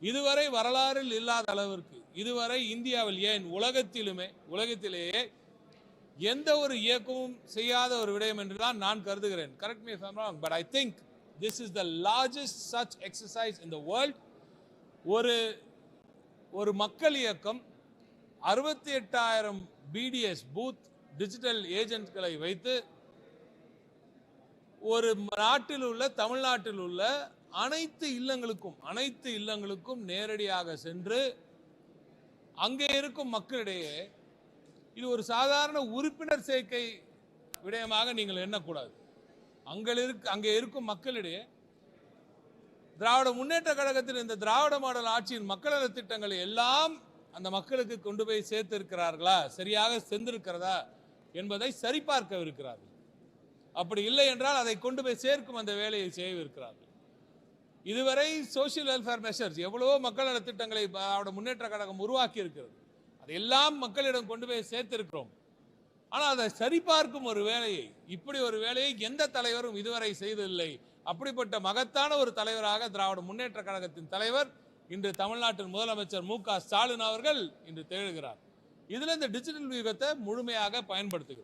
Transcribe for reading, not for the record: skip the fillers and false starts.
இதுவரை வரலாறில் இல்லாத அளவிற்கு இதுவரை இந்தியாவில் ஏன் உலகத்திலேயே எந்த ஒரு இயக்கமும் செய்யாத ஒரு விடயம் என்றுதான் நான் கருதுகிறேன். Correct me if I am wrong, but I think this is the largest such exercise in the world. ஒரு மக்கள் இயக்கம் 68,000 பிடிஎஸ் பூத் டிஜிட்டல் ஏஜென்ட்களை வைத்து ஒரு நாட்டில் உள்ள தமிழ்நாட்டில் உள்ள அனைத்து இல்லங்களுக்கும் நேரடியாக சென்று அங்கே இருக்கும் மக்களிடையே இது ஒரு சாதாரண உறுப்பினர் சேர்க்கை விடயமாக நீங்கள் எண்ணக்கூடாது. அங்கே இருக்கும் மக்களிடையே திராவிட முன்னேற்ற கழகத்தில் இந்த திராவிட மாடல் ஆட்சியின் மக்கள் நல திட்டங்களை எல்லாம் அந்த மக்களுக்கு கொண்டு போய் சேர்த்திருக்கிறார்களா, சரியாக சென்றிருக்கிறதா என்பதை சரிபார்க்கவிருக்கிறார்கள். அப்படி இல்லை என்றால் அதை கொண்டு போய் சேர்க்கும் அந்த வேலையை செய்யவிருக்கிறார்கள். இதுவரை சோசியல் வெல்ஃபேர் மெஷர்ஸ் எவ்வளவோ மக்கள் நல திட்டங்களை திராவிட முன்னேற்ற கழகம் உருவாக்கி இருக்கிறது. அதையெல்லாம் மக்களிடம் கொண்டு போய் சேர்த்திருக்கிறோம். ஆனால் அதை சரிபார்க்கும் ஒரு வேலையை, இப்படி ஒரு வேலையை எந்த தலைவரும் இதுவரை செய்ததில்லை. அப்படிப்பட்ட மகத்தான ஒரு தலைவராக திராவிட முன்னேற்ற கழகத்தின் தலைவர் இன்று தமிழ்நாட்டின் முதலமைச்சர் மு.க. ஸ்டாலின் அவர்கள் இன்று திகழ்கிறார். இதில் இந்த டிஜிட்டல் யுகத்தை முழுமையாக பயன்படுத்துகிறார்.